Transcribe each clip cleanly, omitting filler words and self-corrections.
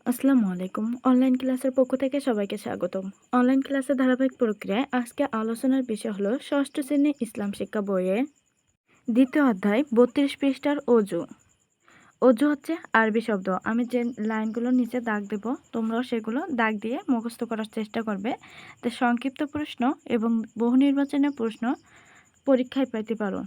আসসালামু আলাইকুম। অনলাইন ক্লাসের পক্ষ থেকে সবাইকে স্বাগতম। অনলাইন ক্লাসের ধারাবাহিক প্রক্রিয়ায় আজকে আলোচনার বিষয় হলো ষষ্ঠ শ্রেণী ইসলাম শিক্ষা বইয়ের দ্বিতীয় অধ্যায় ৩২ পৃষ্ঠার অজু। অজু হচ্ছে আরবি শব্দ। আমি যে লাইনগুলো নিচে দাগ দেব তোমরাও সেগুলো দাগ দিয়ে মুখস্থ করার চেষ্টা করবে। তো সংক্ষিপ্ত প্রশ্ন এবং বহু নির্বাচনের প্রশ্ন পরীক্ষায় পেতে পারো।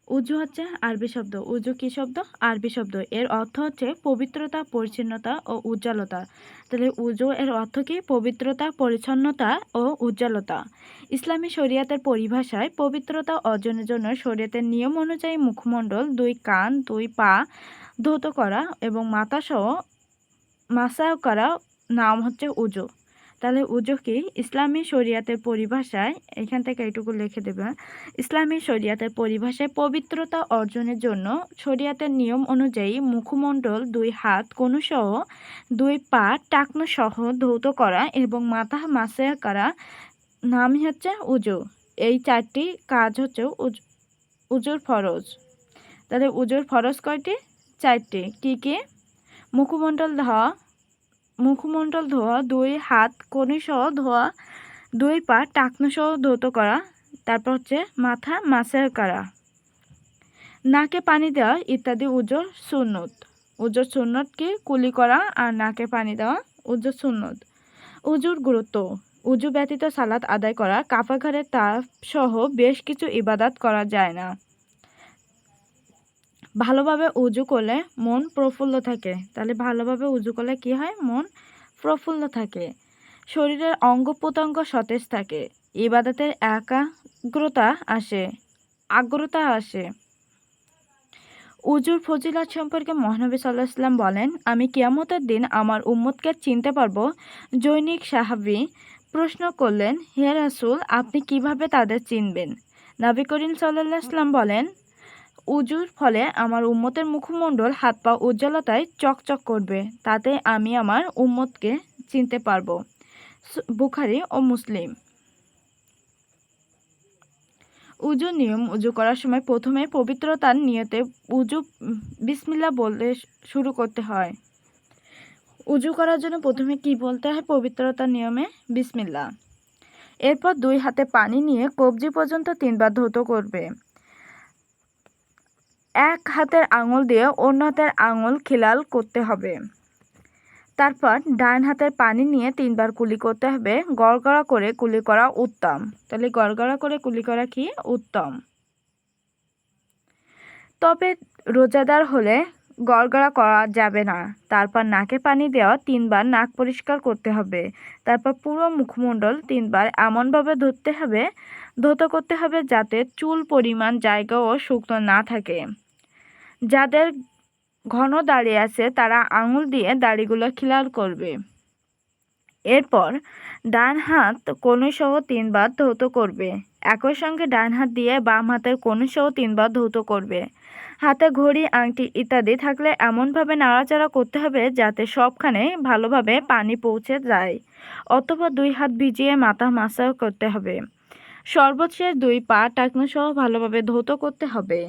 উজু হচ্ছে আরবি শব্দ। উজু কি শব্দ? আরবি শব্দ। এর অর্থ হচ্ছে পবিত্রতা, পরিচ্ছন্নতা ও উজ্জ্বলতা। তাহলে উজু এর অর্থ কি? পবিত্রতা, পরিচ্ছন্নতা ও উজ্জ্বলতা। ইসলামী শরিয়াতের পরিভাষায় পবিত্রতা অর্জনের জন্য শরিয়াতের নিয়ম অনুযায়ী মুখমণ্ডল, 2 কান, 2 পা ধৌত করা এবং মাথাসহ মাসাহ করা নাম হচ্ছে উজু। তাহলে উজু কি? ইসলামী শরিয়াতের পরিভাষায় এখান থেকে এটুকু লিখে দেবে। ইসলামী শরিয়াতের পরিভাষায় পবিত্রতা অর্জনের জন্য শরিয়াতের নিয়ম অনুযায়ী মুখমণ্ডল, 2 হাত কনুসহ 2 পা টাকনুসহ ধৌত করা এবং মাথা মাসাহ করা নামই হচ্ছে উজু। এই 4টি কাজ হচ্ছে উজুর ফরজ। তাহলে উজুর ফরজ কয়টি? 4টি। কি কি? মুখমণ্ডল ধোয়া, 2 হাত কনুইসহ ধোয়া, 2 পা টাকনুসহ ধৌত করা, তারপর হচ্ছে মাথা মাসাহ করা, নাকে পানি দেওয়া ইত্যাদি উজুর সুন্নত। উজুর সুন্নত কি? কুলি করা আর নাকে পানি দেওয়া উজুর সুন্নত। উজুর গুরুত্ব: উজু ব্যতীত সালাত আদায় করা, কাফাঘরে তাপ সহ বেশ কিছু ইবাদত করা যায় না। ভালোভাবে উজু করলে মন প্রফুল্ল থাকে। তাহলে ভালোভাবে উজু করলে কি হয়? মন প্রফুল্ল থাকে। শরীরের অঙ্গ প্রত্যঙ্গ সতেজ থাকে। ইবাদতের আগ্রতা আসে। উজুর ফজিলত সম্পর্কে মহানবী সাল্লাল্লাহু আলাইহি ওয়াসাল্লাম বলেন, আমি কিয়ামতের দিন আমার উম্মতকে চিনতে পারবো। জৈনিক সাহাবী প্রশ্ন করলেন, হে রাসূল, আপনি কিভাবে তাদের চিনবেন? নবী করিম সাল্লাল্লাহু আলাইহি ওয়াসাল্লাম বলেন, উজুর ফলে আমার উম্মতের মুখমণ্ডল, হাত পা উজ্জ্বলতায় চকচক করবে। তাতে আমি আমার উম্মতকে চিনতে পারবো। বুখারী ও মুসলিম। উজুর নিয়ম: উজু করার সময় প্রথমে পবিত্রতার নিয়তে উজু বিসমিল্লাহ বলে শুরু করতে হয়। উজু করার জন্য প্রথমে কি বলতে হয়? পবিত্রতার নিয়মে বিসমিল্লাহ। এরপর 2 হাতে পানি নিয়ে কবজি পর্যন্ত 3 বার ধৌত করবে। এক হাতের আঙুল দিয়ে অন্য হাতের আঙুল খিলাল করতে হবে। তারপর ডান হাতের পানি নিয়ে 3 বার কুলি করতে হবে। গড়গড়া করে কুলি করা উত্তম। তাহলে গড়গড়া করে কুলি করা কি? উত্তম। তবে রোজাদার হলে গড়গড়া করা যাবে না। তারপর নাকে পানি দেওয়া 3 বার নাক পরিষ্কার করতে হবে। তারপর পুরো মুখমণ্ডল 3 বার এমনভাবে ধৌত করতে হবে যাতে চুল পরিমাণ জায়গাও শুকনো না থাকে। যাদের ঘন দাড়ি আছে তারা আঙুল দিয়ে দাড়িগুলো খিলাল করবে। এরপর ডান হাত কনুইসহ 3 বার ধৌত করবে। একই সঙ্গে ডান হাত দিয়ে বাম হাতের কনুইসহ 3 বার ধৌত করবে। হাতে ঘড়ি, আংটি ইত্যাদি থাকলে এমনভাবে নাড়াচাড়া করতে হবে যাতে সবখানে ভালোভাবে পানি পৌঁছে যায়। অথবা 2 হাত ভিজিয়ে মাথা মাসাজ করতে হবে। সর্বশেষ 2 পা টাকনুসহ ভালোভাবে ধৌত করতে হবে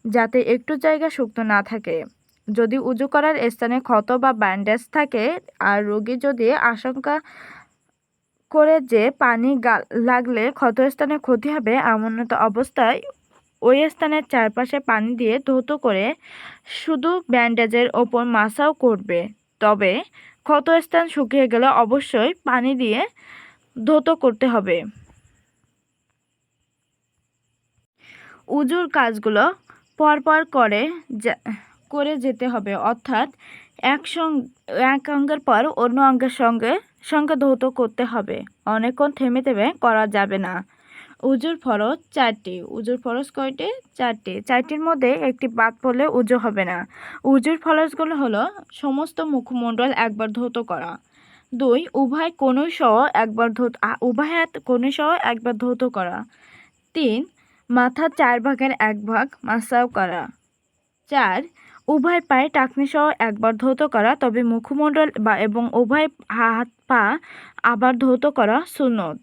যাতে একটু জায়গা শুকনো না থাকে। যদি উজু করার স্থানে ক্ষত বা ব্যান্ডেজ থাকে আর রোগী যদি আশঙ্কা করে যে পানি লাগলে ক্ষতস্থানে ক্ষতি হবে, এমনত অবস্থায় ওই স্থানের চারপাশে পানি দিয়ে ধৌত করে শুধু ব্যান্ডেজের ওপর মাসাও করবে। তবে ক্ষতস্থান শুকিয়ে গেলে অবশ্যই পানি দিয়ে ধৌত করতে হবে। উজুর কাজগুলো পরপর করে যেতে হবে, অর্থাৎ এক অঙ্গের পর অন্য অঙ্গের সঙ্গে সঙ্গে ধৌত করতে হবে। অনেকক্ষণ থেমে থেমে করা যাবে না। উজুর ফরজ 4টি। উজুর ফরজ কয়টি? 4টি। 4টির মধ্যে একটি বাদ পড়লে উজু হবে না। উজুর ফরজগুলো হলো: সমস্ত মুখমণ্ডল একবার ধৌত করা, 2 উভয় কনুই সহ একবার ধৌত করা, 3 মাথার 4 ভাগের 1 ভাগ মাসাজ করা, 4 উভয় পায়ে টাকনিসহ একবার ধৌত করা, তবে মুখমণ্ডল এবং উভয় হাত পা আবার ধৌত করা সুন্নত।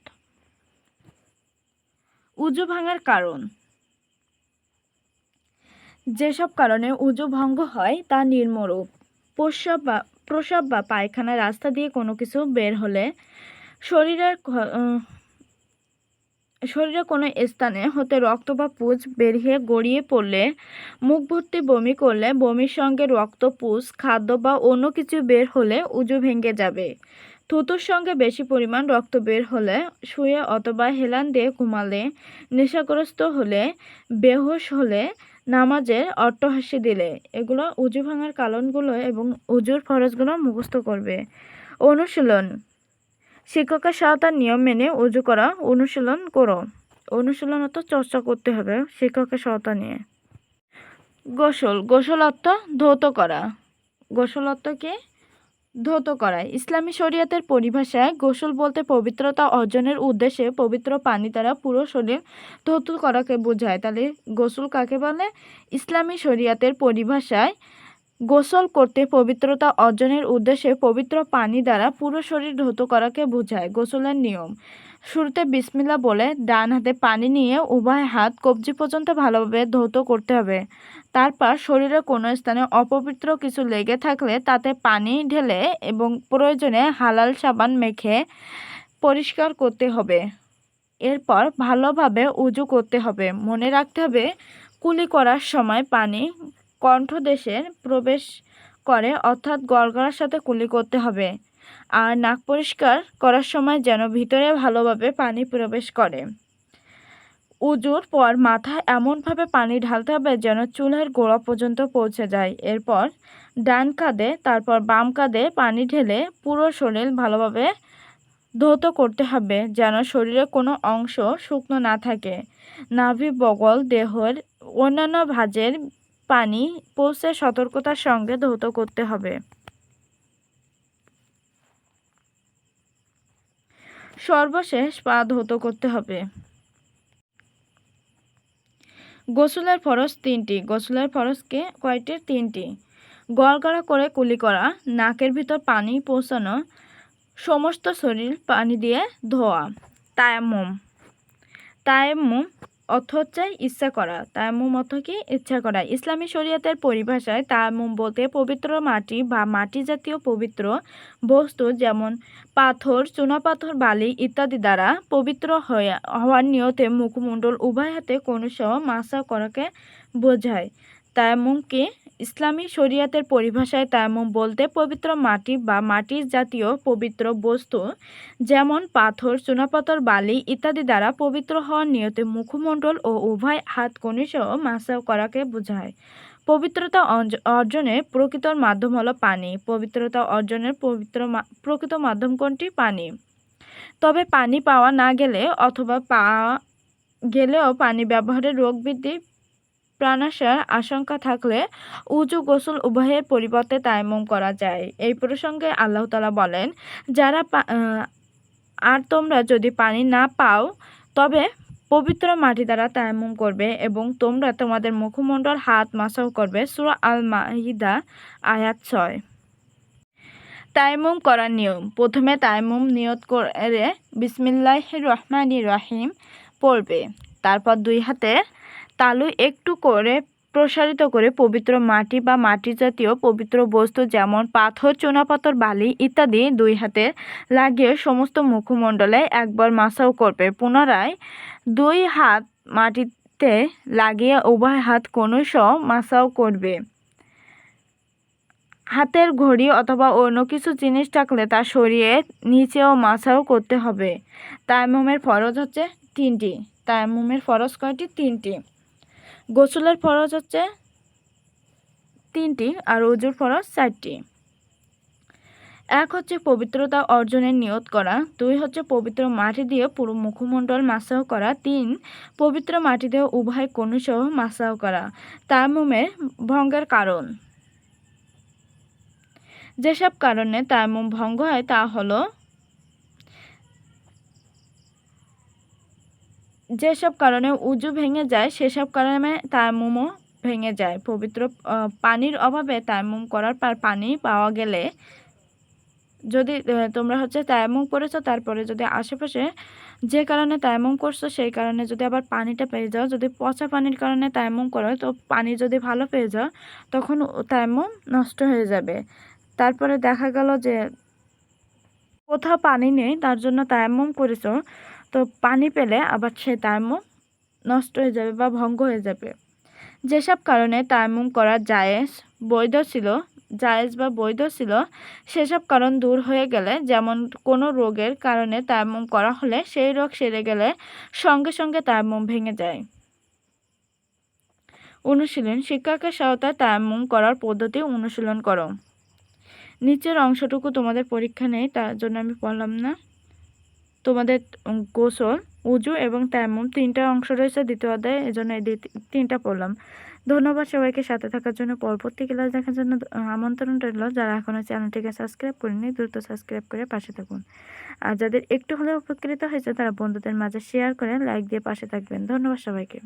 উজু ভাঙার কারণ: যেসব কারণে উজু ভঙ্গ হয় তা নিম্নরূপ: প্রস্রাব বা পায়খানার রাস্তা দিয়ে কোনো কিছু বের হলে, শরীরের কোনো স্থানে হতে রক্ত বা পুজ বেরিয়ে গড়িয়ে পড়লে, মুখ ভর্তি বমি করলে, বমির সঙ্গে রক্ত, পুজ, খাদ্য বা অন্য কিছু বের হলে উজু ভেঙে যাবে। থুতুর সঙ্গে বেশি পরিমাণ রক্ত বের হলে, শুয়ে অথবা হেলান দিয়ে ঘুমালে, নেশাগ্রস্ত হলে, বেহুশ হলে, নামাজের অট্টহাসি দিলে, এগুলো উজু ভাঙার কারণগুলো এবং উজুর ফরজগুলো মুখস্থ করবে। অনুশীলন: শিক্ষকের সহায়তার নিয়ম মেনে উজু করা অনুশীলন করো। অনুশীলন অর্থ চর্চা করতে হবে শিক্ষকের সহায়তা নিয়ে। গোসল: গোসল অর্থ ধৌত করা। গোসল অর্থ কি? ধৌত করা। ইসলামী শরীয়তের পরিভাষায় গোসল বলতে পবিত্রতা অর্জনের উদ্দেশ্যে পবিত্র পানি দ্বারা পুরো শরীর ধৌত করাকে বোঝায়। তাহলে গোসল কাকে বলে? ইসলামী শরীয়তের পরিভাষায় গোসল করতে পবিত্রতা অর্জনের উদ্দেশ্যে পবিত্র পানি দ্বারা পুরো শরীর ধৌত করাকে বোঝায়। গোসলের নিয়ম: শুরুতে বিসমিল্লাহ বলে ডান হাতে পানি নিয়ে উভয় হাত কবজি পর্যন্ত ভালোভাবে ধৌত করতে হবে। তারপর শরীরের কোনো স্থানে অপবিত্র কিছু লেগে থাকলে তাতে পানি ঢেলে এবং প্রয়োজনে হালাল সাবান মেখে পরিষ্কার করতে হবে। এরপর ভালোভাবে উজু করতে হবে। মনে রাখতে হবে, কুলি করার সময় পানি কণ্ঠদেশে প্রবেশ করে, অর্থাৎ গড়গড়ার সাথে কুলি করতে হবে। আর নাক পরিষ্কার করার সময় যেন ভিতরে ভালোভাবে পানি প্রবেশ করে। উজুর পর মাথায় এমনভাবে পানি ঢালতে হবে যেন চুলের গোড়া পর্যন্ত পৌঁছে যায়। এরপর ডান কাঁধে, তারপর বাম কাঁধে পানি ঢেলে পুরো শরীর ভালোভাবে ধৌত করতে হবে যেন শরীরের কোনো অংশ শুকনো না থাকে। নাভি, বগল, দেহের অন্যান্য ভাঁজের পানি পৌঁছে সতর্কতার সঙ্গে ধৌত করতে হবে। সর্বশেষ পা ধৌত করতে হবে। গোসলের ফরজ 3টি। গোসলের ফরজ কয়টি? 3টি। গড়গড়া করে কুলি করা, নাকের ভিতর পানি পৌঁছানো, সমস্ত শরীর পানি দিয়ে ধোয়া। তায়াম্মুম: তায়াম্মুম অর্থ হচ্ছে ইচ্ছা করা। তায়াম্মুম অর্থ কি? ইচ্ছা করা। ইসলামী শরীয়তের পরিভাষায় তায়াম্মুম বলতে পবিত্র মাটি বা মাটি জাতীয় পবিত্র বস্তু যেমন পাথর, চুনাপাথর, বালি ইত্যাদি দ্বারা পবিত্র হওয়ার নিয়তে মুখমণ্ডল উভয় হাতে কনুসহ মাসা করাকে বোঝায়। তায়াম্মুম কি? ইসলামী শরীয়তের পরিভাষায় তায়াম্মুম বলতে পবিত্র মাটি বা মাটি জাতীয় পবিত্র বস্তু যেমন পাথর, চুনাপাথর, বালি ইত্যাদি দ্বারা পবিত্র হওয়ার নিয়তে মুখমণ্ডল ও উভয় হাত কনুসহ মাসা করাকে বোঝায়। পবিত্রতা অর্জনের প্রকৃত মাধ্যম হলো পানি। পবিত্রতা অর্জনের প্রকৃত মাধ্যম কোনটি? পানি। তবে পানি পাওয়া না গেলে অথবা পাওয়া গেলেও পানি ব্যবহারে রোগ বৃদ্ধি, প্রাণাশয়ের আশঙ্কা থাকলে উজু, গোসল উভয়ের পরিবর্তে তায়াম্মুম করা যায়। এই প্রসঙ্গে আল্লাহ তাআলা বলেন, আর তোমরা যদি পানি না পাও তবে পবিত্র মাটি দ্বারা তায়াম্মুম করবে এবং তোমরা তোমাদের মুখমণ্ডল, হাত মাসাহ করবে। সূরা আল-মাইদা আয়াত 6। তায়াম্মুম করার নিয়ম: প্রথমে তায়াম্মুম নিয়ত করে বিসমিল্লাহির রহমানির রহিম পড়বে। তারপর দুই হাতে তালু একটু করে প্রসারিত করে পবিত্র মাটি বা মাটি জাতীয় পবিত্র বস্তু যেমন পাথর, চুনাপাথর, বালি ইত্যাদি দুই হাতে লাগিয়ে সমস্ত মুখমণ্ডলে একবার মাসাহ করবে। পুনরায় দুই হাত মাটিতে লাগিয়ে উভয় হাত কনুসহ মাসাহ করবে। হাতের ঘড়ি অথবা অন্য কিছু জিনিস থাকলে তা সরিয়ে নিচেও মাসাহ করতে হবে। তায়াম্মুমের ফরজ হচ্ছে 3টি। তায়াম্মুমের ফরজ কয়টি? 3টি। গোসলের ফরজ হচ্ছে 3টি আর উজুর ফরজ 4টি। 1 হচ্ছে পবিত্রতা অর্জনের নিয়ত করা। 2 হচ্ছে পবিত্র মাটি দিয়ে পুরো মুখমণ্ডল মাসাহ করা। 3 পবিত্র মাটি দিয়ে উভয় কনুসহ মাসাহ করা। তায়াম্মুমের ভঙ্গের কারণ: যেসব কারণে তায়াম্মুম ভঙ্গ হয় তা হলো, যেসব কারণে উজু ভেঙে যায় সেসব কারণে তায়াম্মুমও ভেঙে যায়। পবিত্র পানির অভাবে তায়াম্মুম করার পর পানি পাওয়া গেলে, যদি তোমরা হচ্ছে তায়াম্মুম করেছো তারপরে যদি আশেপাশে যে কারণে তায়াম্মুম করছো সেই কারণে যদি আবার পানিটা পেয়ে যাও, যদি পচা পানির কারণে তায়াম্মুম করো তো পানি যদি ভালো পেয়ে যাও তখন তায়াম্মুম নষ্ট হয়ে যাবে। তারপরে দেখা গেল যে কোথাও পানি নেই, তার জন্য তায়াম্মুম করেছো, তো পানি পেলে আবার সেই তায়াম্মুম নষ্ট হয়ে যাবে বা ভঙ্গ হয়ে যাবে। যেসব কারণে তায়াম্মুম করা জায়েজ বা বৈধ ছিল, সেসব কারণ দূর হয়ে গেলে, যেমন কোনো রোগের কারণে তায়াম্মুম করা হলে সেই রোগ সেরে গেলে সঙ্গে সঙ্গে তায়াম্মুম ভেঙে যায়। অনুশীলন: শিক্ষকের সহায়তায় তায়াম্মুম করার পদ্ধতি অনুশীলন করো। নিচের অংশটুকু তোমাদের পরীক্ষা নেই, তার জন্য আমি পড়লাম না। তোমাদের গোসল, উজু এবং তায়াম্মুম 3টা অংশ রয়েছে দ্বিতীয় অধ্যায়ে, এজন্য এই 3টা পড়লাম। ধন্যবাদ সবাইকে সাথে থাকার জন্য। পরবর্তী ক্লাস দেখার জন্য আমন্ত্রণ রইল। যারা এখনও চ্যানেলটিকে সাবস্ক্রাইব করেনি, দ্রুত সাবস্ক্রাইব করে পাশে থাকুন। আর যাদের একটু হলেও উপকৃত হয়েছে, তারা বন্ধুদের মাঝে শেয়ার করে লাইক দিয়ে পাশে থাকবেন। ধন্যবাদ সবাইকে।